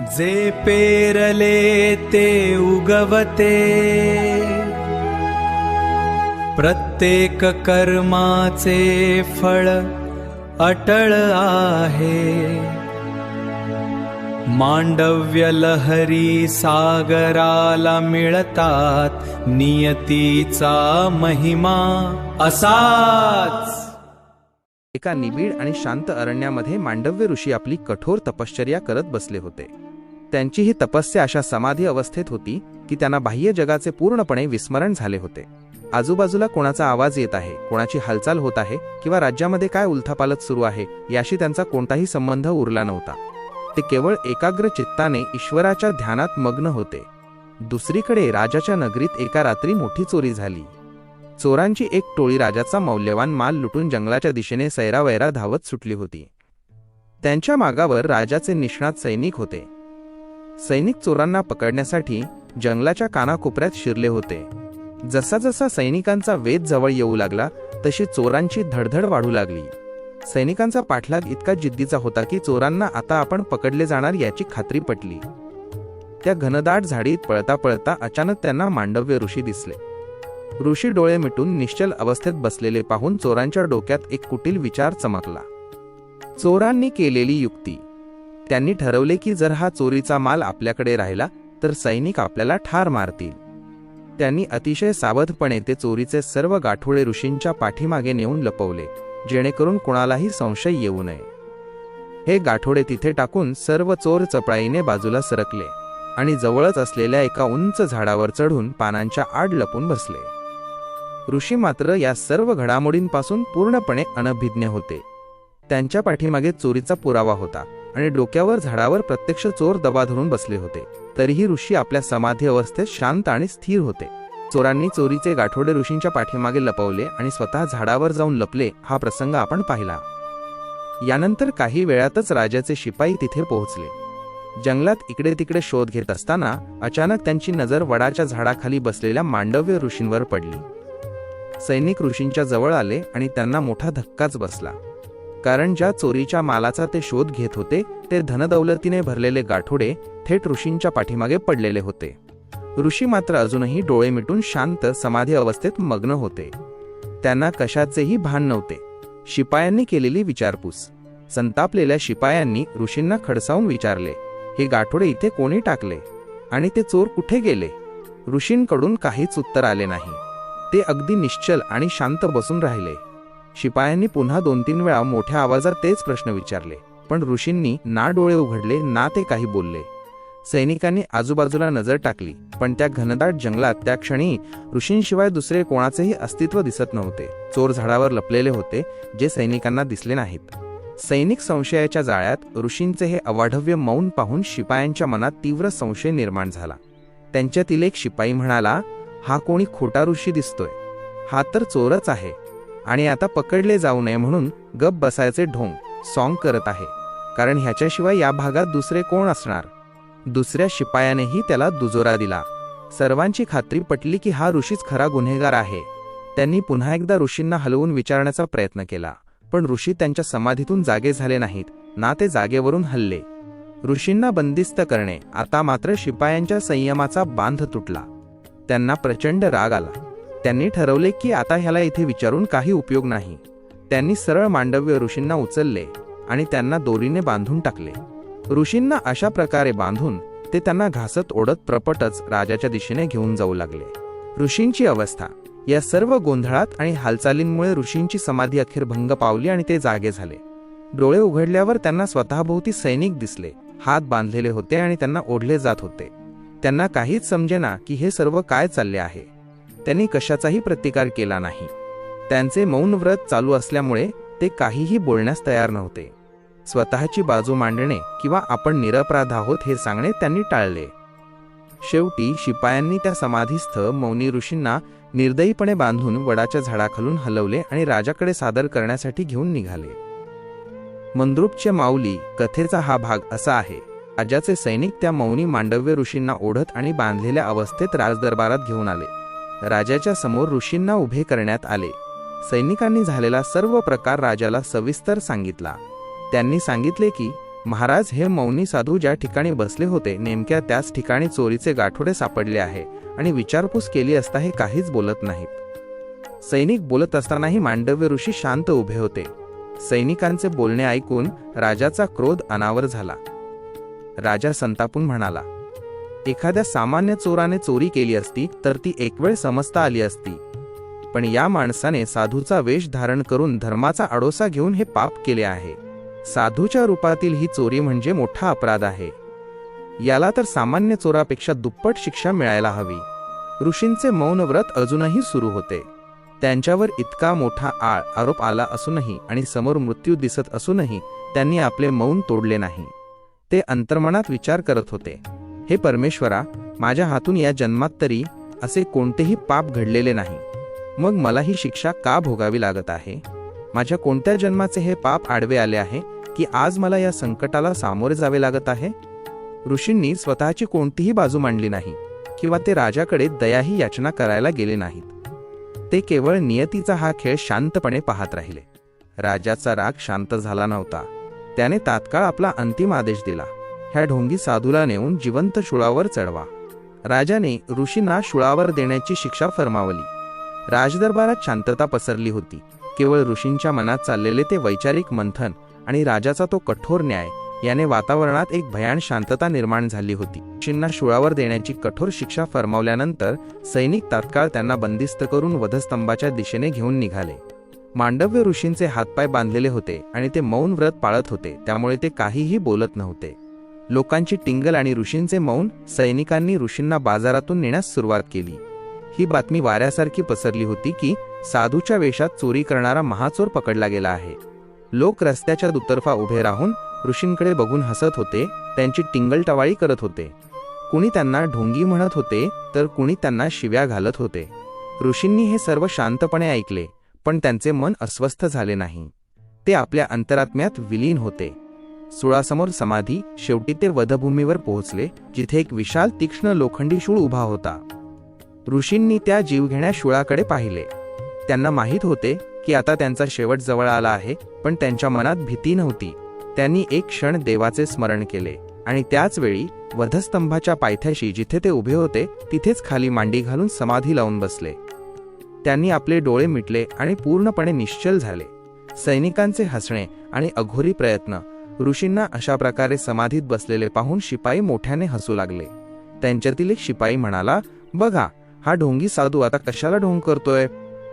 जे पेरले ते उगवते, प्रत्येक कर्माचे फळ अटळ आहे। मांडव्य लहरी सागराला मिळतात, नियतीचा महिमा असाच। एका निबिड आणि शांत अरण्यामध्ये मांडव्य ऋषी आपली कठोर तपश्चर्या करत बसले होते। त्यांची ही तपस्या अशा समाधी अवस्थेत होती की त्यांना बाह्य जगाचे पूर्णपणे विस्मरण झाले होते। आजूबाजूला कोणाचा आवाज येत आहे, कोणाची हालचाल होत आहे किंवा राज्यामध्ये काय उलथापालथ सुरू आहे याशी त्यांचा कोणताही संबंध उरला नव्हता। ते केवळ एकाग्र चित्ताने ईश्वराच्या ध्यानात मग्न होते। दुसरीकडे राजाच्या नगरीत एका रात्री मोठी चोरी झाली। चोरांची एक टोळी राजाचा मौल्यवान माल लुटून जंगलाच्या दिशेने सैरावैरा धावत सुटली होती। त्यांच्या मागावर राजाचे निष्णात सैनिक होते। सैनिक चोरांना पकडण्यासाठी जंगलाच्या कानाकोपऱ्यात शिरले होते। जसा जसा सैनिकांचा वेध जवळ येऊ लागला तशी चोरांची धडधड वाढू लागली। सैनिकांचा पाठलाग इतका जिद्दीचा होता की चोरांना आता आपण पकडले जाणार याची खात्री पटली। त्या घनदाट झाडीत पळता पळता अचानक त्यांना मांडव्य ऋषी दिसले। ऋषी डोळे मिटून निश्चल अवस्थेत बसलेले पाहून चोरांच्या डोक्यात एक कुटील विचार चमकला। चोरांनी केलेली युक्ती। त्यांनी ठरवले की जर हा चोरीचा माल आपल्याकडे राहिला तर सैनिक आपल्याला ठार मारतील। त्यांनी अतिशय सावधपणे ते चोरीचे सर्व गाठोडे ऋषींच्या पाठीमागे नेऊन लपवले, जेणेकरून कोणालाही संशय येऊ नये। हे गाठोडे तिथे टाकून सर्व चोर चपळाईने बाजूला सरकले आणि जवळच असलेल्या एका उंच झाडावर चढून पानांच्या आड लपून बसले। ऋषी मात्र या सर्व घडामोडींपासून पूर्णपणे अनभिज्ञ होते। त्यांच्या पाठीमागे चोरीचा पुरावा होता आणि डोक्यावर झाडावर प्रत्यक्ष चोर दबा धरून बसले होते। तरीही ऋषी आपल्या समाधी अवस्थेत शांत आणि स्थिर होते। चोरांनी चोरीचे गाठोडे ऋषींच्या पाठीमागे लपवले आणि स्वतः झाडावर जाऊन लपले। हा प्रसंग आपण पाहिला। यानंतर काही वेळातच राजाचे शिपाई तिथे पोहोचले। जंगलात इकडे तिकडे शोध घेत असताना अचानक त्यांची नजर वडाच्या झाडाखाली बसलेल्या मांडव्य ऋषींवर पडली। सैनिक ऋषींच्या जवळ आले आणि त्यांना मोठा धक्काच बसला, कारण ज्या चोरीच्या मालाचा ते शोध घेत होते ते धनदौलतीने भरलेले गाठोडे थेट ऋषींच्या पाठीमागे पडलेले होते। ऋषी मात्र अजूनही डोळे मिटून शांत समाधी अवस्थेत मग्न होते। त्यांना कशाचेही भान नव्हते। शिपायांनी केलेली विचारपूस। संतापलेल्या शिपायांनी ऋषींना खडसावून विचारले, हे गाठोडे इथे कोणी टाकले आणि ते चोर कुठे गेले? ऋषींकडून काहीच उत्तर आले नाही। ते अगदी निश्चल आणि शांत बसून राहिले। शिपायांनी पुन्हा 2-3 वेळा मोठ्या आवाजात तेच प्रश्न विचारले, पण ऋषींनी ना डोळे उघडले ना ते काही बोलले। सैनिकांनी आजूबाजूला नजर टाकली, पण त्या घनदाट जंगलात त्या क्षणी ऋषींशिवाय दुसरे कोणाचेही अस्तित्व दिसत नव्हते। चोर झाडावर लपलेले होते, जे सैनिकांना दिसले नाहीत। सैनिक संशयाच्या जाळ्यात ऋषींचे हे अवाढव्य मौन पाहून शिपायांच्या मनात तीव्र संशय निर्माण झाला। त्यांच्यातील एक शिपाई म्हणाला, हा कोणी खोटा ऋषी दिसतोय, हा तर चोरच आहे आणि आता पकडले जाऊ नये म्हणून गप बसायचे ढोंग सॉंग करत आहे, कारण ह्याच्याशिवाय या भागात दुसरे कोण असणार? दुसऱ्या शिपायानेही त्याला दुजोरा दिला। सर्वांची खात्री पटली की हा ऋषीच खरा गुन्हेगार आहे। त्यांनी पुन्हा एकदा ऋषींना हलवून विचारण्याचा प्रयत्न केला, पण ऋषी त्यांच्या समाधीतून जागे झाले नाहीत ना ते जागेवरून हलले। ऋषींना बंदिस्त करणे आता मात्र शिपायांच्या संयमाचा बांध तुटला। त्यांना प्रचंड राग आला। त्यांनी ठरवले की आता ह्याला इथे विचारून काही उपयोग नाही। त्यांनी सरळ मांडव्य ऋषींना उचलले आणि त्यांना दोरीने बांधून टाकले। ऋषींना अशा प्रकारे बांधून ते त्यांना घासत ओढत प्रपटच राजाच्या दिशेने घेऊन जाऊ लागले। ऋषींची अवस्था। या सर्व गोंधळात आणि हालचालींमुळे ऋषींची समाधी अखेर भंग पावली आणि ते जागे झाले। डोळे उघडल्यावर त्यांना स्वतःभोवती सैनिक दिसले, हात बांधलेले होते आणि त्यांना ओढले जात होते। त्यांना काहीच समजेना की हे सर्व काय चालले आहे। त्यांनी कशाचाही प्रतिकार केला नाही। त्यांचे मौन व्रत चालू असल्यामुळे ते काहीही बोलण्यास तयार नव्हते। स्वतःची बाजू मांडणे किंवा आपण निरपराध आहोत हे सांगणे त्यांनी टाळले। शेवटी शिपायांनी त्या समाधीस्थ मौनी ऋषींना निर्दयीपणे बांधून वडाच्या झाडाखालून हलवले आणि राजाकडे सादर करण्यासाठी घेऊन निघाले। मंद्रुपच्या माऊली कथेचा हा भाग असा आहे। राजाचे सैनिक त्या मौनी मांडव्य ऋषींना ओढत आणि बांधलेल्या अवस्थेत राजदरबारात घेऊन आले। राजाच्या समोर ऋषींना उभे करण्यात आले। सैनिकांनी झालेला सर्व प्रकार राजाला सविस्तर सांगितला। त्यांनी सांगितले की महाराज, हे मौनी साधू ज्या ठिकाणी बसले होते नेमक्या त्याच ठिकाणी चोरीचे गाठोडे सापडले आहे आणि विचारपूस केली असता हे काहीच बोलत नाहीत. सैनिक बोलत असतानाही मांडव्य ऋषी शांत उभे होते. सैनिकांचे बोलणे ऐकून राजाचा क्रोध अनावर झाला. राजा संतापून म्हणाला, एखाद्या सामान्य चोराने चोरी केली असती तर ती एक वेळ समजता आली असती, पण या माणसाने साधूचा वेश धारण करून धर्माचा आडोसा घेऊन हे पाप केले आहे. साधूच्या रूपातील ही चोरी म्हणजे मोठा अपराध आहे. याला तर सामान्य चोरापेक्षा दुप्पट शिक्षा मिळायला हवी. ऋषींचे मौन व्रत अजूनही सुरू होते. त्यांच्यावर इतका मोठा आरोप आला असूनही आणि समोर मृत्यू दिसत असूनही त्यांनी आपले मौन तोडले नाही. ते अंतर्मनात विचार करत होते, हे परमेश्वरा, माझ्या हातून या जन्मात तरी असे कोणतेही पाप घडलेले नाही, मग मला ही शिक्षा का भोगावी लागत आहे? माझ्या कोणत्या जन्माचे हे पाप आडवे आले आहे की आज मला या संकटाला सामोरे जावे लागत आहे? ऋषींनी स्वतःची कोणतीही बाजू मांडली नाही किंवा ते राजाकडे दयाही याचना करायला गेले नाहीत. ते केवळ नियतीचा हा खेळ शांतपणे पाहत राहिले. राजाचा राग शांत झाला नव्हता. त्याने तात्काळ आपला अंतिम आदेश दिला, ह्या ढोंगी साधूला नेऊन जिवंत शूळावर चढवा. राजाने ऋषींना शूळावर देण्याची शिक्षा फरमावली. राजदरबारात शांतता पसरली होती. केवळ ऋषींच्या मनात चाललेले ते वैचारिक मंथन आणि राजाचा तो कठोर न्याय याने वातावरणात एक भयान शांतता निर्माण झाली होती. ऋषींना शूळावर देण्याची कठोर शिक्षा फरमावल्यानंतर सैनिक तात्काळ त्यांना बंदिस्त करून वधस्तंभाच्या दिशेने घेऊन निघाले. मांडव्य ऋषींचे हातपाय बांधलेले होते आणि ते मौन व्रत पाळत होते, त्यामुळे ते काहीही बोलत नव्हते. लोकांची टिंगल आणि ऋषींचे मौन सैनिकांनी ऋषींना बाजारातून नेण्यास सुरुवात केली. ही बातमी वाऱ्यासारखी पसरली होती की साधूच्या वेशात चोरी करणारा महाचोर पकडला गेला आहे. लोक रस्त्याच्या दुतर्फा उभे राहून ऋषींकडे बघून हसत होते, त्यांची टिंगलटवाळी करत होते. कुणी त्यांना ढोंगी म्हणत होते तर कुणी त्यांना शिव्या घालत होते. ऋषींनी हे सर्व शांतपणे ऐकले, पण त्यांचे मन अस्वस्थ झाले नाही. ते आपल्या अंतरात्म्यात विलीन होते. सुळासमोर समाधी. शेवटी ते वधभूमीवर पोहोचले, जिथे एक विशाल तीक्ष्ण लोखंडी शूळ उभा होता. ऋषींनी त्या जीवघेण्या शूळाकडे पाहिले. त्यांना माहीत होते की आता त्यांचा शेवट जवळ आला आहे, पण त्यांच्या मनात भीती नव्हती. त्यांनी एक क्षण देवाचे स्मरण केले आणि त्याच वेळी वधस्तंभाच्या पायथ्याशी जिथे ते उभे होते तिथेच खाली मांडी घालून समाधी लावून बसले. त्यांनी आपले डोळे मिटले आणि पूर्णपणे निश्चल झाले. सैनिकांचे हसणे आणि अघोरी प्रयत्न. ऋषींना अशा प्रकारे समाधीत बसलेले पाहून शिपाई मोठ्याने हसू लागले. त्यांच्यातील एक शिपाई म्हणाला, बघा, हा ढोंगी साधू आता कशाला ढोंग करतोय?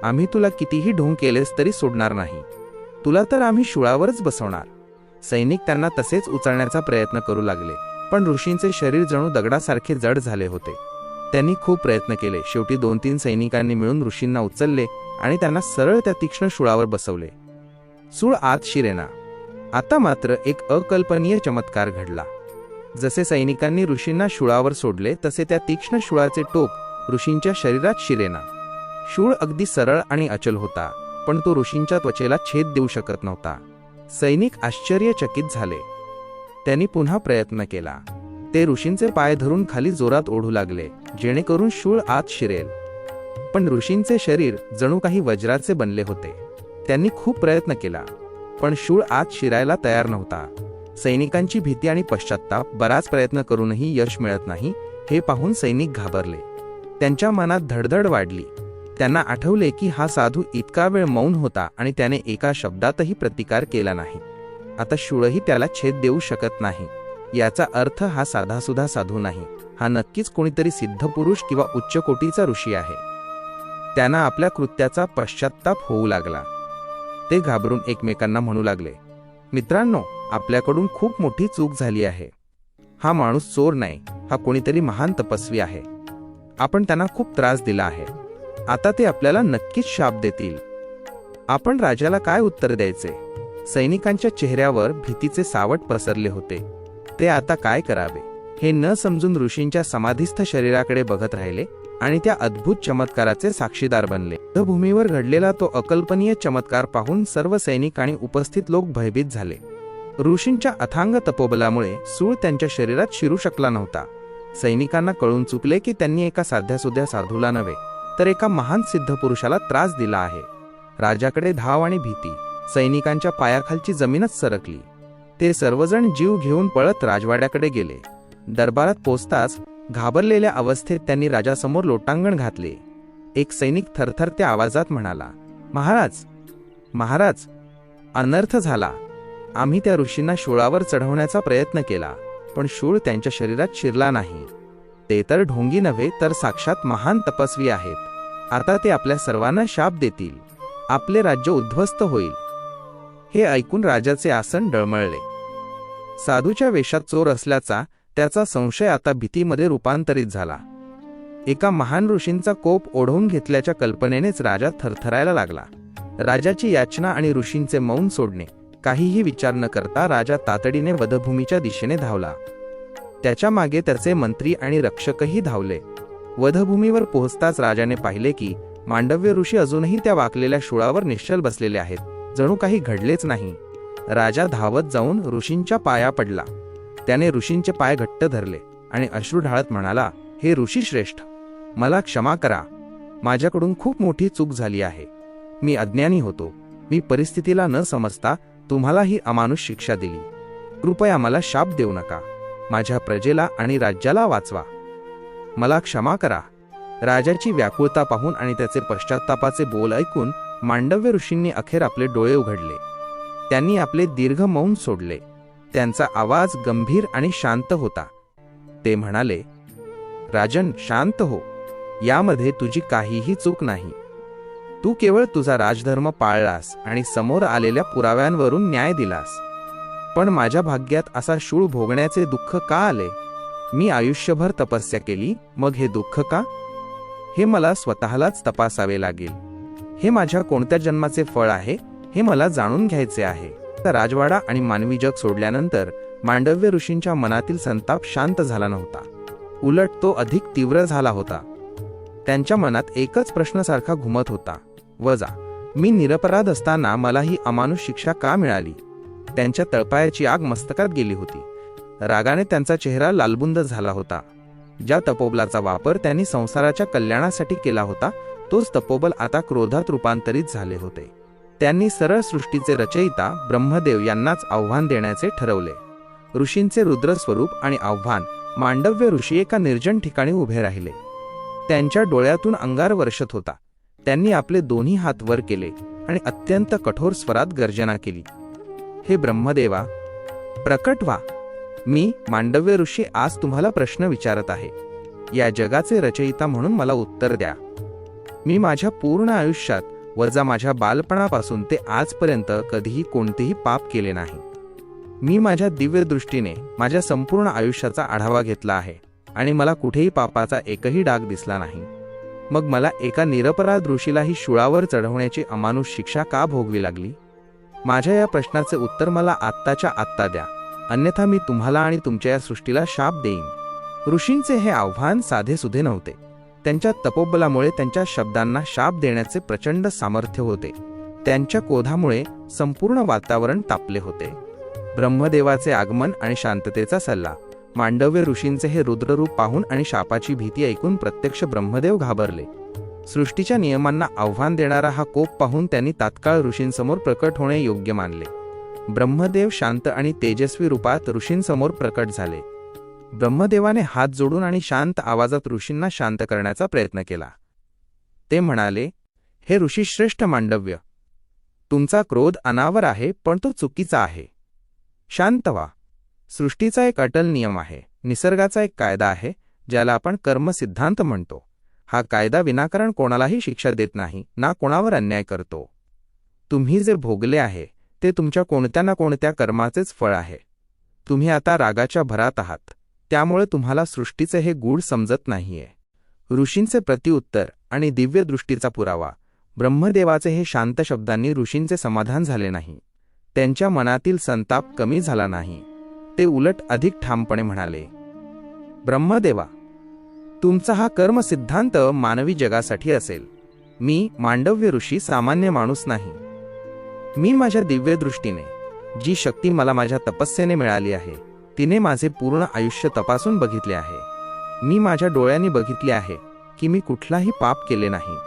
आम्ही तुला कितीही ढोंग केलेस तरी सोडणार नाही. तुला तर आम्ही शूळावरच बसवणार. सैनिक त्यांना तसेच उचलण्याचा प्रयत्न करू लागले, पण ऋषींचे शरीर जणू दगडासारखे जड झाले होते. त्यांनी खूप प्रयत्न केले. शेवटी 2-3 सैनिकांनी मिळून ऋषींना उचलले आणि त्यांना सरळ त्या तीक्ष्ण शूळावर बसवले. सूळ आत शिरेना. आता मात्र एक अकल्पनीय चमत्कार घडला. जसे सैनिकांनी ऋषींना शूळावर सोडले तसे त्या तीक्ष्ण शूळाचे टोक ऋषींच्या शरीरात शिरेना. शूळ अगदी सरळ आणि अचल होता, पण तो ऋषींच्या त्वचेला छेद देऊ शकत नव्हता. सैनिक आश्चर्यचकित झाले. त्यांनी पुन्हा प्रयत्न केला. ते ऋषींचे पाय धरून खाली जोरात ओढू लागले, जेणेकरून शूळ आत शिरेल. पण ऋषींचे शरीर जणू काही वज्राचे बनले होते. त्यांनी खूप प्रयत्न केला, पण शूळ आत शिरायला तयार नव्हता. सैनिकांची भीती आणि पश्चात्ताप. बराच प्रयत्न करूनही यश मिळत नाही हे पाहून सैनिक घाबरले. त्यांच्या मनात धडधड वाढली. त्यांना आठवले की हा साधू इतका वेळ मौन होता आणि त्याने एका शब्दातही प्रतिकार केला नाही. आता शूळही त्याला छेद देऊ शकत नाही. याचा अर्थ हा साधासुद्धा साधू नाही. हा नक्कीच कोणीतरी सिद्ध पुरुष किंवा उच्च कोटीचा ऋषी आहे. त्यांना आपल्या कृत्याचा पश्चात्ताप होऊ लागला. ते घाबरून एकमेकांना म्हणू लागले, मित्रांनो, आपल्याकडून खूप मोठी चूक झाली आहे. हा माणूस चोर नाही, हा कोणीतरी महान तपस्वी आहे. आपण त्यांना खूप त्रास दिला आहे. आता ते आपल्याला नक्कीच शाप देतील. आपण राजाला काय उत्तर द्यायचे? सैनिकांच्या चेहऱ्यावर भीतीचे सावट पसरले होते. ते आता काय करावे हे न समजून ऋषींच्या समाधीस्थ शरीराकडे बघत राहिले आणि त्या अद्भुत चमत्काराचे साक्षीदार बनले. युद्धभूमीवर घडलेला तो अकल्पनीय चमत्कार पाहून सर्व सैनिक आणि उपस्थित लोक भयभीत झाले. ऋषींच्या अथांग तपोबलामुळे सूळ त्यांच्या शरीरात शिरू शकला नव्हता. सैनिकांना कळून चुकले की त्यांनी एका साध्यासुध्या साधूला नव्हे तर एका महान सिद्ध पुरुषाला त्रास दिला आहे. राजाकडे धाव आणि भीती. सैनिकांच्या पायाखालची जमीनच सरकली. ते सर्वजण जीव घेऊन पळत राजवाड्याकडे गेले. दरबारात पोचताच घाबरलेल्या अवस्थेत त्यांनी राजासमोर लोटांगण घातले. एक सैनिक थरथरत्या आवाजात म्हणाला, महाराज महाराज, अनर्थ झाला. आम्ही त्या ऋषींना शूळावर चढवण्याचा प्रयत्न केला, पण शूळ त्यांच्या शरीरात शिरला नाही. ते तर ढोंगी नव्हे तर साक्षात महान तपस्वी आहेत. आता ते आपल्या सर्वांना शाप देतील. आपले राज्य उद्ध्वस्त होईल. हे ऐकून राजाचे आसन डळमळले. साधूच्या वेशात चोर असल्याचा त्याचा संशय आता भीतीमध्ये रूपांतरित झाला. एका महान ऋषींचा कोप ओढवून घेतल्याच्या कल्पनेनेच राजा थरथरायला लागला. राजाची याचना आणि ऋषींचे मौन सोडणे काहीही विचार न करता राजा तातडीने वधभूमीच्या दिशेने धावला. त्याच्या मागे त्याचे मंत्री आणि रक्षकही धावले. वधभूमीवर पोहोचताच राजाने पाहिले की मांडव्य ऋषी अजूनही त्या वाकलेल्या शूळावर निश्चल बसलेले आहेत. जणू काही घडलेच नाही. राजा धावत जाऊन ऋषींच्या पाया पडला. त्याने ऋषींचे पाय घट्ट धरले आणि अश्रू ढाळत म्हणाला, हे ऋषी श्रेष्ठ, मला क्षमा करा. माझ्याकडून खूप मोठी चूक झाली आहे. मी अज्ञानी होतो. मी परिस्थितीला न समजता तुम्हाला ही अमानुष शिक्षा दिली. कृपया मला शाप देऊ नका. माझ्या प्रजेला आणि राज्याला वाचवा. मला क्षमा करा. राजाची व्याकुळता पाहून आणि त्याचे पश्चात्तापाचे बोल ऐकून मांडव्य ऋषींनी अखेर आपले डोळे उघडले. त्यांनी आपले दीर्घ मौन सोडले. त्यांचा आवाज गंभीर आणि शांत होता. ते म्हणाले, राजन, शांत हो. यामध्ये तुझी काहीही चूक नाही. तू केवळ तुझा राजधर्म पाळलास आणि समोर आलेल्या पुराव्यांवरून न्याय दिलास. पण माझ्या भाग्यात असा शूळ भोगण्याचे दुःख का आले? मी आयुष्यभर तपस्या केली, मग हे दुःख का? हे मला स्वतःलाच तपासावे लागेल. हे माझ्या कोणत्या जन्माचे फळ आहे हे मला जाणून घ्यायचे आहे. राजवाडा आणि मानवी जग सोडल्यानंतर मांडव्य ऋषींच्या मनातील संताप शांत झाला नव्हता. उलट तो अधिक तीव्र झाला होता. त्यांच्या मनात एकच प्रश्न सारखा घुमत होता, वजा, मी निरपराध असताना मला ही अमानुष शिक्षा का मिळाली? त्यांच्या तळपायाची आग मस्तकात गेली होती. रागाने त्यांचा चेहरा लालबुंद झाला होता. ज्या तपोबलाचा वापर त्यांनी संसाराच्या कल्याणासाठी केला होता, तोच तपोबल आता क्रोधात रूपांतरित झाले होते. त्यांनी सरळ सृष्टीचे रचयिता ब्रह्मदेव यांनाच आव्हान देण्याचे ठरवले. ऋषींचे रुद्रस्वरूप आणि आव्हान. मांडव्य ऋषी एका निर्जन ठिकाणी उभे राहिले. त्यांच्या डोळ्यातून अंगार वर्षत होता. त्यांनी आपले दोन्ही हात वर केले आणि अत्यंत कठोर स्वरात गर्जना केली, हे ब्रह्मदेवा, प्रकट व्हा. मी मांडव्य ऋषी आज तुम्हाला प्रश्न विचारत आहे. या जगाचे रचयिता म्हणून मला उत्तर द्या. मी माझ्या पूर्ण आयुष्यात वजा माझ्या बालपणापासून ते आजपर्यंत कधीही कोणतेही पाप केले नाही. मी माझ्या दिव्य दृष्टीने माझ्या संपूर्ण आयुष्याचा आढावा घेतला आहे आणि मला कुठेही पापाचा एकही डाग दिसला नाही. मग मला एका निरपराध ऋषीलाही शूळावर चढवण्याची अमानुष शिक्षा का भोगवी लागली? माझ्या या प्रश्नाचे उत्तर मला आत्ताच्या आत्ता द्या, अन्यथा मी तुम्हाला आणि तुमच्या या सृष्टीला शाप देईन. ऋषींचे हे आव्हान साधेसुधे नव्हते. त्यांच्या तपोबलामुळे त्यांच्या शब्दांना शाप देण्याचे प्रचंड सामर्थ्य होते. त्यांच्या क्रोधामुळे संपूर्ण वातावरण तापले होते. ब्रह्मदेवाचे आगमन आणि शांततेचा सल्ला. मांडव्य ऋषींचे हे रुद्ररूप पाहून आणि शापाची भीती ऐकून प्रत्यक्ष ब्रह्मदेव घाबरले. सृष्टीच्या नियमांना आव्हान देणारा हा कोप पाहून त्यांनी तात्काळ ऋषींसमोर प्रकट होणे योग्य मानले. ब्रह्मदेव शांत आणि तेजस्वी रूपात ऋषींसमोर प्रकट झाले. ब्रह्मदेवाने हात जोडून आणि शांत आवाजात ऋषींना शांत करण्याचा प्रयत्न केला. ते म्हणाले, हे ऋषीश्रेष्ठ मांडव्य, तुमचा क्रोध अनावर आहे, पण तो चुकीचा आहे. शांत व्हा. सृष्टीचा एक अटल नियम आहे, निसर्गाचा एक कायदा आहे, ज्याला आपण कर्म सिद्धांत म्हणतो. हा कायदा विनाकारण कोणालाही शिक्षा देत नाही, ना कोणावर अन्याय करतो. तुम्ही जे भोगले आहे ते तुमच्या कोणत्या ना कोणत्या कर्माचेच फळ आहे. तुम्ही आता रागाच्या भरात आहात, त्यामुळे तुम्हाला सृष्टीचे हे गूढ समजत नाहीये. ऋषींचे प्रतिउत्तर आणि दिव्य दृष्टीचा पुरावा. ब्रह्मदेवाचे हे शांत शब्दांनी ऋषींचे समाधान झाले नाही. त्यांच्या मनातील संताप कमी झाला नाही. ते उलट अधिक ठामपणे म्हणाले, ब्रह्मदेवा, तुमचा हा कर्म सिद्धांत मानवी जगासाठी असेल. मी मांडव्य ऋषी सामान्य माणूस नाही. मी माझ्या दिव्य दृष्टीने, जी शक्ती मला माझ्या तपस्येने मिळाली आहे, तिने माझे पूर्ण आयुष्य तपासून बघितले आहे. मी माझ्या डोळ्यांनी बघितले आहे की मी कुठलाही पाप केले नाही.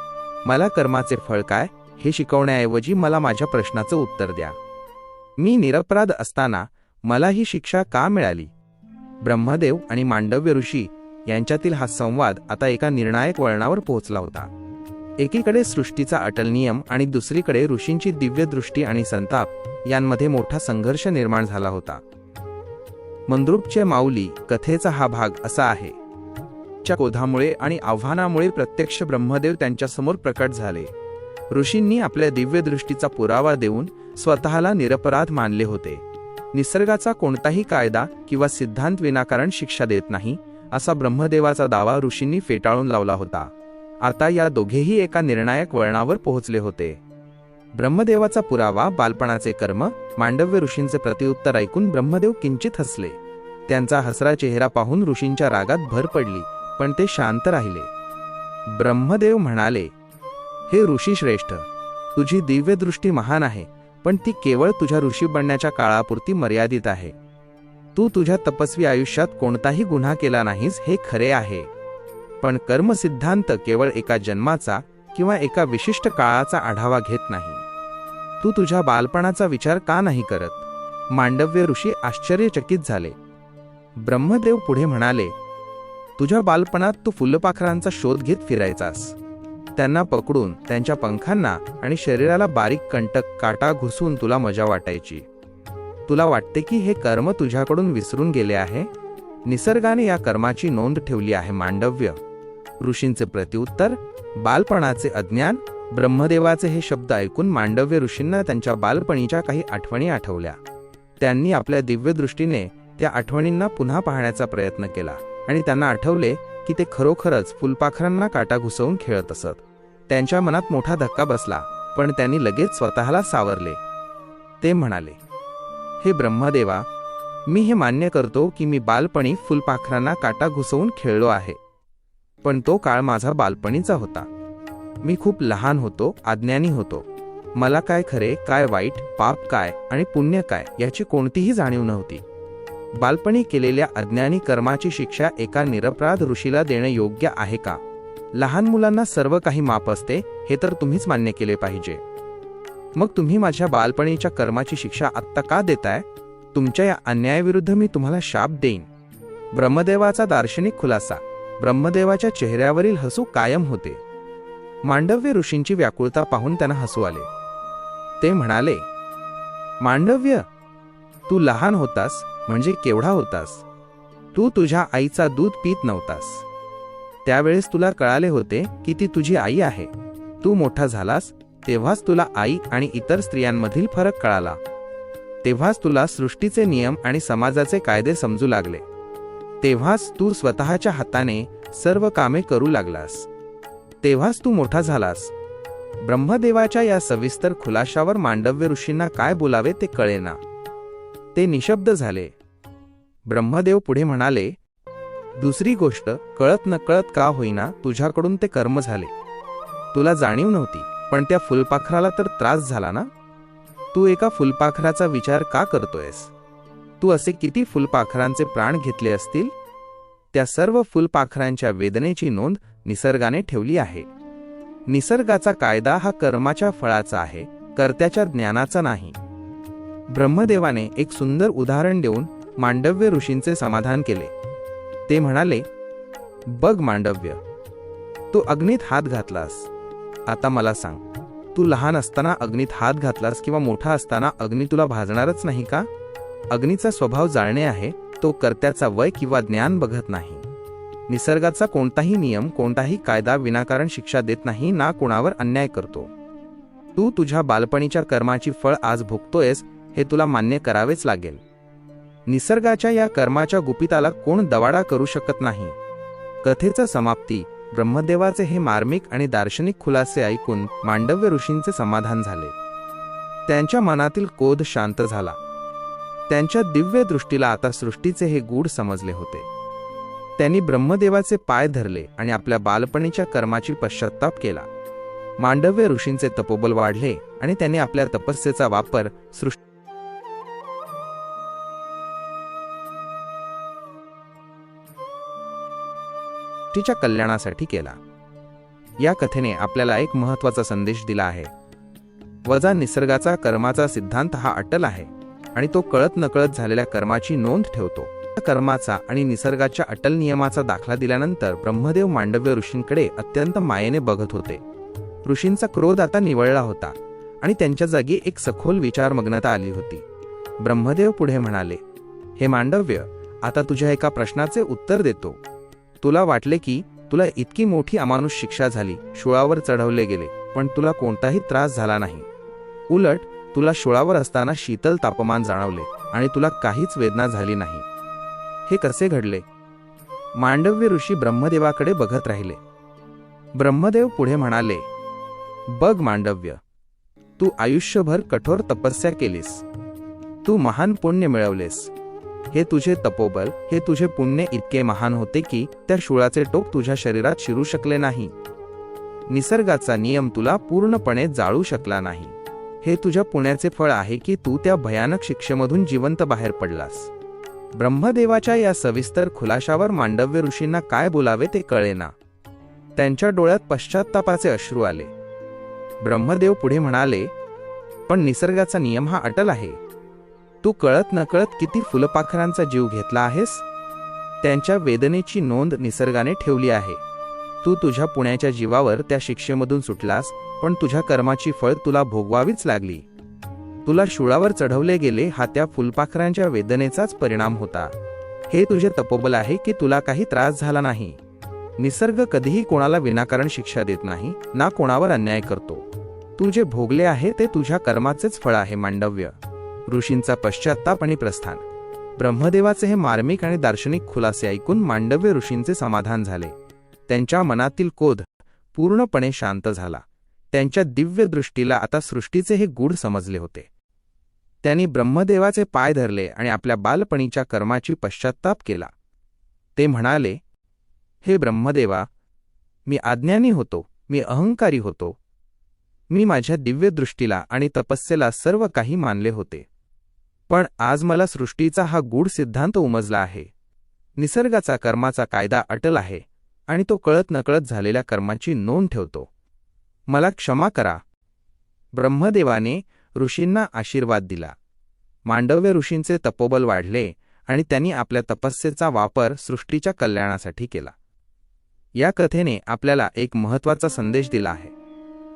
मला कर्माचे फळ काय हे शिकवण्याऐवजी मला माझ्या प्रश्नाचं उत्तर द्या. मी निरपराध असताना मला ही शिक्षा का मिळाली? ब्रह्मदेव आणि मांडव्य ऋषी यांच्यातील हा संवाद आता एका निर्णायक वळणावर पोहोचला होता. एकीकडे सृष्टीचा अटल नियम आणि दुसरीकडे ऋषींची दिव्य दृष्टी आणि संताप यांमध्ये मोठा संघर्ष निर्माण झाला होता. मंद्रुपचे माऊली कथेचा हा भाग असा आहे. च्या क्रोधामुळे आणि आव्हानामुळे प्रत्यक्ष ब्रह्मदेव त्यांच्यासमोर प्रकट झाले. ऋषींनी आपल्या दिव्य दृष्टीचा पुरावा देऊन स्वतःला निरपराध मानले होते. निसर्गाचा कोणताही कायदा किंवा सिद्धांत विनाकारण शिक्षा देत नाही असा ब्रह्मदेवाचा दावा ऋषींनी फेटाळून लावला होता. आता या दोघेही एका निर्णायक वळणावर पोहोचले होते. ब्रह्मदेवाचा पुरावा, बालपणाचे कर्म, मांडव्य ऋषींचे प्रत्युत्तर ऐकून ब्रह्मदेव किंचित हसले. त्यांचा हसरा चेहरा पाहून ऋषींच्या रागात भर पडली, पण ते शांत राहिले. ब्रह्मदेव म्हणाले, हे ऋषी श्रेष्ठ, तुझी दिव्य दृष्टी महान आहे, पण ती केवळ तुझ्या ऋषी बनण्याच्या काळापुरती मर्यादित आहे. तू तुझ्या तपस्वी आयुष्यात कोणताही गुन्हा केला नाहीस हे खरे आहे, पण कर्मसिद्धांत केवळ एका जन्माचा किंवा एका विशिष्ट काळाचा आढावा घेत नाही. तू तुझ्या बालपणाचा विचार का नाही करत? मांडव्य ऋषी आश्चर्यचकित झाले. ब्रह्मदेव पुढे म्हणाले, तुझ्या बालपणात तू फुलपाखरांचा शोध घेत फिरायचास. त्यांना पकडून त्यांच्या पंखांना आणि शरीराला बारीक कंटक काटा घुसून तुला मजा वाटायची. तुला वाटते की हे कर्म तुझ्याकडून विसरून गेले आहे? निसर्गाने या कर्माची नोंद ठेवली आहे. मांडव्य ऋषींचे प्रत्युत्तर, बालपणाचे अज्ञान. ब्रह्मदेवाचे हे शब्द ऐकून मांडव्य ऋषींना त्यांच्या बालपणीच्या काही आठवणी आठवल्या. त्यांनी आपल्या दिव्य दृष्टीने त्या आठवणींना पुन्हा पाहण्याचा प्रयत्न केला आणि त्यांना आठवले की ते खरोखरच फुलपाखरांना काटा घुसवून खेळत असत. त्यांच्या मनात मोठा धक्का बसला, पण त्यांनी लगेच स्वतःला सावरले. ते म्हणाले, हे ब्रह्मदेवा, मी हे मान्य करतो की मी बालपणी फुलपाखरांना काटा घुसवून खेळलो आहे, पण तो काळ माझा बालपणीचा होता. मी खूप लहान होतो, अज्ञानी होतो. मला काय खरे, काय वाईट, पाप काय आणि पुण्य काय याची कोणतीही जाणीव नव्हती. बालपणी केलेल्या अज्ञानी कर्माची शिक्षा एका निरपराध ऋषीला देणे योग्य आहे का? लहान मुलांना सर्व काही माफ असते हे तर तुम्हीच मान्य केले पाहिजे. मग तुम्ही माझ्या बालपणीच्या कर्माची शिक्षा आत्ता का देताय? तुमच्या या अन्यायाविरुद्ध मी तुम्हाला शाप देईन. ब्रह्मदेवाचा दार्शनिक खुलासा. ब्रह्मदेवाच्या चेहऱ्यावरील हसू कायम होते. मांडव्य ऋषींची व्याकुळता पाहून त्यांना हसू आले. ते म्हणाले, मांडव्य, तू लहान होतास म्हणजे केवढा होतास? तू तुझ्या आईचा दूध पीत नव्हतास. त्यावेळेस तुला कळाले होते की ती तुझी आई आहे. तू मोठा झालास तेव्हाच तुला आई आणि इतर स्त्रियांमधील फरक कळाला. तेव्हाच तुला सृष्टीचे नियम आणि समाजाचे कायदे समजू लागले. तेव्हाच तू स्वतःच्या हाताने सर्व कामे करू लागलास. तेव्हाच तू मोठा झालास. ब्रह्मदेवाच्या या सविस्तर खुलाशावर मांडव्य ऋषींना काय बोलावे ते कळेना. ते निशब्द झाले. ब्रह्मदेव पुढे म्हणाले, दुसरी गोष्ट, कळत नकळत का होईना तुझ्याकडून ते कर्म झाले. तुला जाणीव नव्हती, पण त्या फुलपाखराला तर त्रास झाला ना? तू एका फुलपाखराचा विचार का करतोयस? तू असे किती फुलपाखरांचे प्राण घेतले असतील? त्या सर्व फुलपाखरांच्या वेदनेची नोंद निसर्गाने ठेवली आहे. निसर्गाचा कायदा हा कर्माच्या फळाचा आहे, कर्त्याच्या ज्ञानाचा नाही. ब्रह्मदेवाने एक सुंदर उदाहरण देऊन मांडव्य ऋषींचे समाधान केले. ते म्हणाले, बघ मांडव्य, तू अग्नीत हात घातलास. आता मला सांग, तू लहान असताना अग्नीत हात घातलास किंवा मोठा असताना अग्नी तुला भाजणारच नाही का? अग्नीचा स्वभाव जाळणे आहे, तो कर्त्याचा वय किंवा ज्ञान बघत नाही. निसर्गाचा कोणताही नियम, कोणताही कायदा विनाकारण शिक्षा देत नाही, ना कोणावर अन्याय करतो. तू तुझ्या बालपणीच्या कर्माची फळ आज भोगतोयस हे तुला मान्य करावेच लागेल. निसर्गाच्या या कर्माच्या गुपिताला कोण दवाडा करू शकत नाही. कथेचा समाप्ती. ब्रह्मदेवाचे हे मार्मिक आणि दार्शनिक खुलासे ऐकून मांडव्य ऋषींचे समाधान झाले. त्यांच्या मनातील क्रोध शांत झाला. त्यांच्या दिव्य दृष्टीला आता सृष्टीचे हे गूढ समजले होते. त्यांनी ब्रह्मदेवाचे पाय धरले आणि आपल्या बालपणीच्या कर्माची पश्चात्ताप केला. मांडव्य ऋषींचे तपोबल वाढले आणि त्यांनी आपल्या तपस्येचा वापर सृष्टीच्या कल्याणासाठी केला. या कथेने आपल्याला एक महत्त्वाचा संदेश दिला आहे. वजा निसर्गाचा कर्माचा सिद्धांत हा अटल आहे. आणि तो कळत नकळत झालेल्या कर्माची नोंद ठेवतो. कर्माचा आणि निसर्गाच्या अटल नियमाचा दाखला दिल्यानंतर ब्रह्मदेव मांडव्य ऋषींकडे अत्यंत मायेने बघत होते. ऋषींचा क्रोध आता निवळला होता आणि त्यांच्या जागी एक सखोल विचारमग्नता आली होती. ब्रह्मदेव पुढे म्हणाले, हे मांडव्य, आता तुझ्या एका प्रश्नाचे उत्तर देतो. तुला वाटले की तुला इतकी मोठी अमानुष शिक्षा झाली, शूळावर चढवले गेले, पण तुला कोणताही त्रास झाला नाही. उलट तुला शूळावर असताना शीतल तापमान जाणवले आणि तुला काहीच वेदना झाली नाही. हे कसे घडले? मांडव्य ऋषी ब्रह्मदेवाकडे बघत राहिले. ब्रह्मदेव पुढे म्हणाले, बघ मांडव्य, तू आयुष्यभर कठोर तपस्या केलीस. तू महान पुण्य मिळवलेस. हे तुझे तपोबल, हे तुझे पुण्य इतके महान होते की त्या शूळाचे टोक तुझ्या शरीरात शिरू शकले नाही. निसर्गाचा नियम तुला पूर्णपणे जाळू शकला नाही. हे तुझ्या पुण्याचे फळ आहे की तू त्या भयानक शिक्षेमधून जिवंत बाहेर पडलास. ब्रह्मदेवाच्या या सविस्तर खुलाशावर मांडव्य ऋषींना काय बोलावे ते कळेना. त्यांच्या डोळ्यात पश्चात्तापाचे अश्रू आले. ब्रह्मदेव पुढे म्हणाले, पण निसर्गाचा नियम हा अटल आहे. तू कळत नकळत किती फुलपाखरांचा जीव घेतला आहेस. त्यांच्या वेदनेची नोंद निसर्गाने ठेवली आहे. तू तुझ्या पुण्याच्या जीवावर त्या शिक्षेमधून सुटलास, पण तुझ्या कर्माची फळ तुला भोगवावीच लागली. तुला शूळावर चढवले गेले हा त्या फुलपाखरांच्या वेदनेचाच परिणाम होता. हे तुझे तपोबल आहे की तुला काही त्रास झाला नाही. निसर्ग कधीही कोणाला विनाकारण शिक्षा देत नाही, ना कोणावर अन्याय करतो. तू जे भोगले आहे ते तुझ्या कर्माचेच फळ आहे मांडव्य. ऋषींचा पश्चात्ताप आणि प्रस्थान. ब्रह्मदेवाचे हे मार्मिक आणि दार्शनिक खुलासे ऐकून मांडव्य ऋषींचे समाधान झाले. त्यांच्या मनातील क्रोध पूर्णपणे शांत झाला. त्यांच्या दिव्य दृष्टीला आता सृष्टीचे हे गूढ समजले होते. त्यांनी ब्रह्मदेवाचे पाय धरले आणि आपल्या बालपणीच्या कर्माची पश्चात्ताप केला. ते म्हणाले, हे ब्रह्मदेवा, मी अज्ञानी होतो, मी अहंकारी होतो. मी माझ्या दिव्य दृष्टीला आणि तपस्येला सर्व काही मानले होते. पण आज मला सृष्टीचा हा गूढ सिद्धांत उमजला आहे. निसर्गाचा कर्माचा कायदा अटल आहे आणि तो कळत नकळत झालेल्या कर्माची नोंद ठेवतो. मला क्षमा करा. ब्रह्मदेवाने ऋषींना आशीर्वाद दिला. मांडव्य ऋषींचे तपोबल वाढले आणि त्यांनी आपल्या तपस्येचा वापर सृष्टीच्या कल्याणासाठी केला. या कथेने आपल्याला एक महत्त्वाचा संदेश दिला आहे.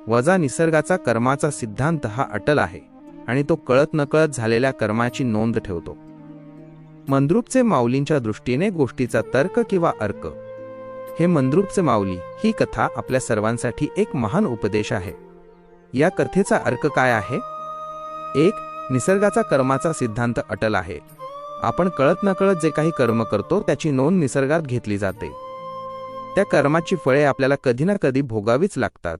वजा निसर्गाचा कर्माचा सिद्धांत हा अटल आहे आणि तो कळत नकळत झालेल्या कर्माची नोंद ठेवतो. मंद्रुपचे माऊलींच्या दृष्टीने गोष्टीचा तर्क किंवा अर्क. हे मंद्रुपचे माऊली ही कथा आपल्या सर्वांसाठी एक महान उपदेश आहे. या कथेचा अर्क काय आहे? 1. निसर्गाचा कर्माचा सिद्धांत अटल आहे. आपण कळत नकळत जे काही कर्म करतो त्याची नोंद निसर्गात घेतली जाते. त्या कर्माची फळे आपल्याला कधी ना कधी भोगावीच लागतात.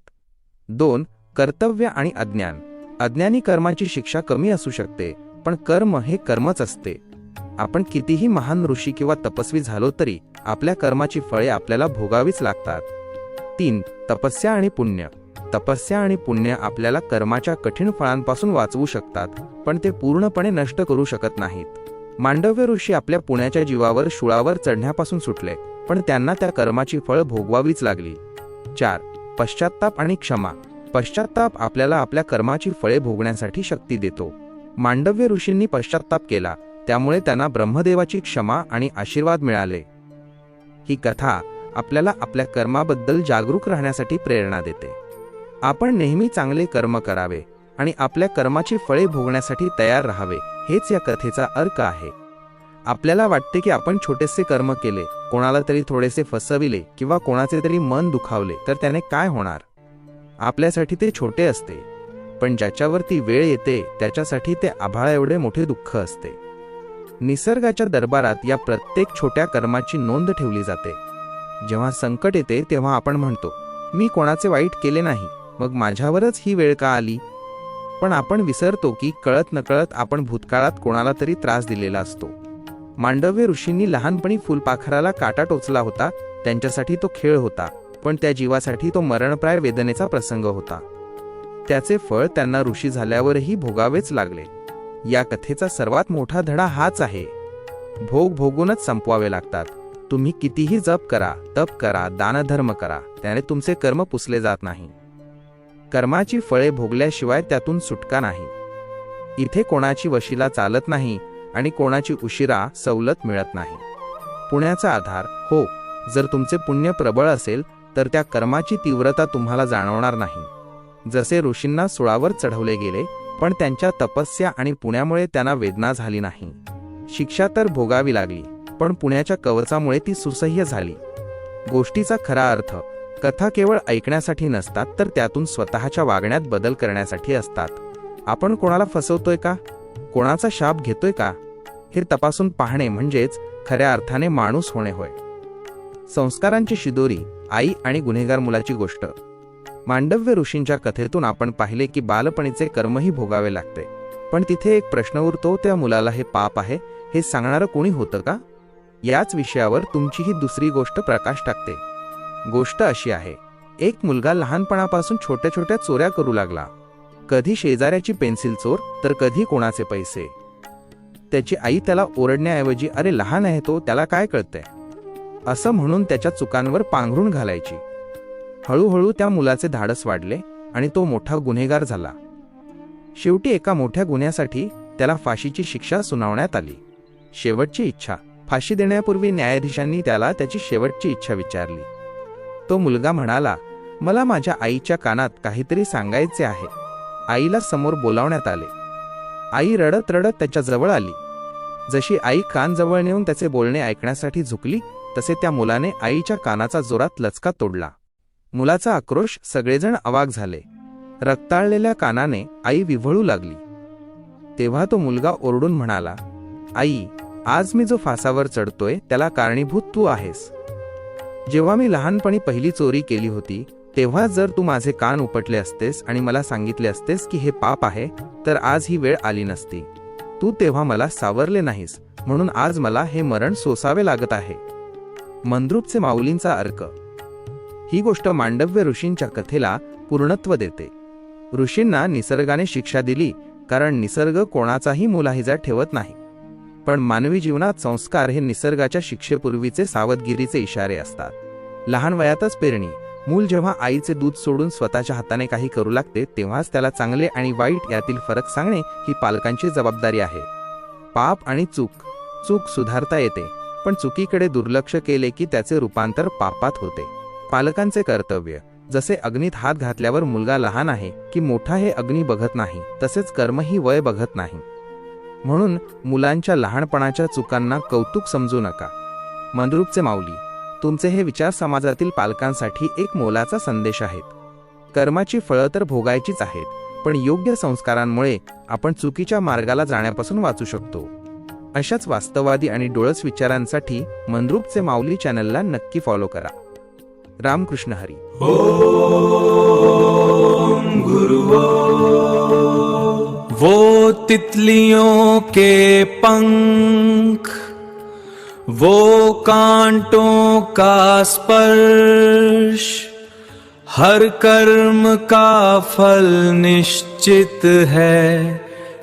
2. कर्तव्य आणि अज्ञान. अज्ञानी कर्माची शिक्षा कमी असू शकते, पण कर्म हे कर्मच असते. आपण कितीही महान ऋषी किंवा तपस्वी झालो तरी आपल्या कर्माची फळे आपल्याला भोगावीच लागतात. 3. तपस्या आणि पुण्य. तपस्या आणि पुण्य आपल्याला कर्माच्या कठीण फळांपासून वाचवू शकतात, पण ते पूर्णपणे नष्ट करू शकत नाहीत. मांडव्य ऋषी आपल्या पुण्याच्या जीवावर शूळावर चढण्यापासून सुटले, पण त्यांना त्या कर्माची फळ भोगवावीच लागली. 4. पश्चात्ताप आणि क्षमा. पश्चात्ताप आपल्याला आपल्या कर्माची फळे भोगण्यासाठी शक्ती देतो. मांडव्य ऋषींनी पश्चात्ताप केला, त्यामुळे त्यांना ब्रह्मदेवाची क्षमा आणि आशीर्वाद मिळाले. ही कथा आपल्याला आपल्या कर्माबद्दल जागरूक राहण्यासाठी प्रेरणा देते. आपण नेहमी चांगले कर्म करावे आणि आपल्या कर्माची फळे भोगण्यासाठी तयार राहावे, हेच या कथेचा अर्क आहे. आपल्याला वाटते की आपण छोटेसे कर्म केले, कोणाला तरी थोडेसे फसविले किंवा कोणाचे तरी मन दुखावले तर त्याने काय होणार? आपल्यासाठी ते छोटे असते, पण ज्याच्यावरती वेळ येते त्याच्यासाठी ते आभाळा एवढे मोठे दुःख असते. निसर्गाच्या दरबारात या प्रत्येक छोट्या कर्माची नोंद ठेवली जाते. जेव्हा संकट येते तेव्हा आपण म्हणतो, मी कोणाचे वाईट केले नाही, मग माझ्यावरच ही वेळ का आली? पण आपण विसरतो की कळत नकळत आपण भूतकाळात कोणाला तरी त्रास दिलेला असतो. मांडव्य ऋषींनी लहानपणी फुलपाखराला काटा टोचला होता. त्यांच्यासाठी तो खेळ होता, पण त्या जीवासाठी तो मरणप्राय वेदनेचा प्रसंग होता. त्याचे फळ त्यांना ऋषी झाल्यावरही भोगावेच लागले. या कथेचा सर्वात मोठा धडा हाच आहे, भोग भोगूनच संपवावे लागतात. तुम्ही कितीही जप करा, तप करा, दानधर्म करा, त्याने तुमचे कर्म पुसले जात नाही. कर्माची फळे भोगल्याशिवाय त्यातून सुटका नाही. इथे कोणाची वशिला चालत नाही आणि कोणाची उशिरा सवलत मिळत नाही. पुण्याचा आधार हो, जर तुमचे पुण्य प्रबळ असेल तर त्या कर्माची तीव्रता तुम्हाला जाणवणार नाही. जसे ऋषींना सुळावर चढवले गेले, पण त्यांच्या तपस्या आणि पुण्यामुळे त्यांना वेदना झाली नाही. शिक्षा तर भोगावी लागली, पण पुण्याच्या कवचामुळे ती सुसह्य झाली. गोष्टीचा खरा अर्थ, कथा केवळ ऐकण्यासाठी नसतात तर त्यातून स्वतःच्या वागण्यात बदल करण्यासाठी असतात. आपण कोणाला फसवतोय का, कोणाचा शाप घेतोय का, हे तपासून पाहणे म्हणजेच खऱ्या अर्थाने माणूस होणे होय. संस्कारांची शिदोरी, आई आणि गुन्हेगार मुलाची गोष्ट. मांडव्य ऋषींच्या कथेतून आपण पाहिले की बालपणीचे कर्मही भोगावे लागते, पण तिथे एक प्रश्न उरतो, त्या मुलाला हे पाप आहे हे सांगणारं कोणी होतं का? याच विषयावर तुमची ही दुसरी गोष्ट प्रकाश टाकते. गोष्ट अशी आहे, एक मुलगा लहानपणापासून छोट्या छोट्या चोऱ्या करू लागला. कधी शेजाऱ्याची पेन्सिल चोर तर कधी कोणाचे पैसे. त्याची आई त्याला ओरडण्याऐवजी अरे लहान आहे तो, त्याला काय कळतंय, असं म्हणून त्याच्या चुकांवर पांघरून घालायची. हळूहळू त्या मुलाचे धाडस वाढले आणि तो मोठा गुन्हेगार झाला. शेवटी एका मोठ्या गुन्ह्यासाठी त्याला फाशीची शिक्षा सुनावण्यात आली. शेवटची इच्छा, फाशी देण्यापूर्वी न्यायाधीशांनी त्याला त्याची शेवटची इच्छा विचारली. तो मुलगा म्हणाला, मला माझ्या आईच्या कानात काहीतरी सांगायचे आहे. आईला समोर बोलावण्यात आले. आई रडत रडत त्याच्या जवळ आली. जशी आई कान जवळ नेऊन त्याचे बोलणे ऐकण्यासाठी झुकली, तसे त्या मुलाने आईच्या कानाचा जोरात लचका तोडला. मुलाचा आक्रोश, सगळेजण अवाक झाले. रक्ताळलेल्या कानाने आई विव्हळू लागली. तेव्हा तो मुलगा ओरडून म्हणाला, आई, आज मी जो फासावर चढतोय त्याला कारणीभूत तू आहेस. जेव्हा मी लहानपणी पहिली चोरी केली होती तेव्हा जर तू माझे कान उपटले असतेस आणि मला सांगितले असतेस की हे पाप आहे, तर आज ही वेळ आली नसती. तू तेव्हा मला सावरले नाहीस, म्हणून आज मला हे मरण सोसावे लागत आहे. मंद्रुपचे माऊलींचा अर्क. ही गोष्ट मांडव्य ऋषींच्या कथेला पूर्णत्व देते. ऋषींना निसर्गाने शिक्षा दिली, कारण निसर्ग कोणाचाही मुलाहिजा ठेवत नाही. पण मानवी जीवनात संस्कार हे निसर्गाच्या शिक्षेपूर्वीचे सावधगिरीचे इशारे असतात. लहान वयातच पेरणी. मूल जेव्हा आईचे दूध सोडून स्वतःच्या हाताने काही करू लागते, तेव्हाच त्याला चांगले आणि वाईट यातील फरक सांगणे ही पालकांची जबाबदारी आहे. पाप आणि चूक. चूक सुधारता येते, पण चुकीकडे दुर्लक्ष केले की त्याचे रूपांतर पापात होते. पालकांचे कर्तव्य. जसे अग्नीत हात घातल्यावर मुलगा लहान आहे की मोठा हे अग्नी बघत नाही, तसेच कर्म ही वय बघत नाही. म्हणून मुलांच्या लहानपणाच्या चुकांना कौतुक समजू नका. मंद्रुपचे माऊली. तुमचे हे विचार समाजातील पालकांसाठी एक मोलाचा संदेश आहेत. कर्माची फळं तर भोगायचीच आहेत, पण योग्य संस्कारांमुळे आपण चुकीच्या मार्गाला जाण्यापासून वाचू शकतो. अशाच वास्तववादी आणि डोळस विचारांसाठी मंद्रुपचे माऊली चॅनलला नक्की फॉलो करा. रामकृष्ण हरी. ओम गुरुओं, वो तितलियों के पंख, वो कांटों का स्पर्श, हर कर्म का फल निश्चित है,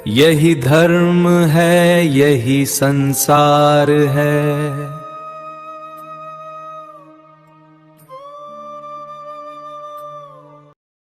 यही धर्म है, यही संसार है.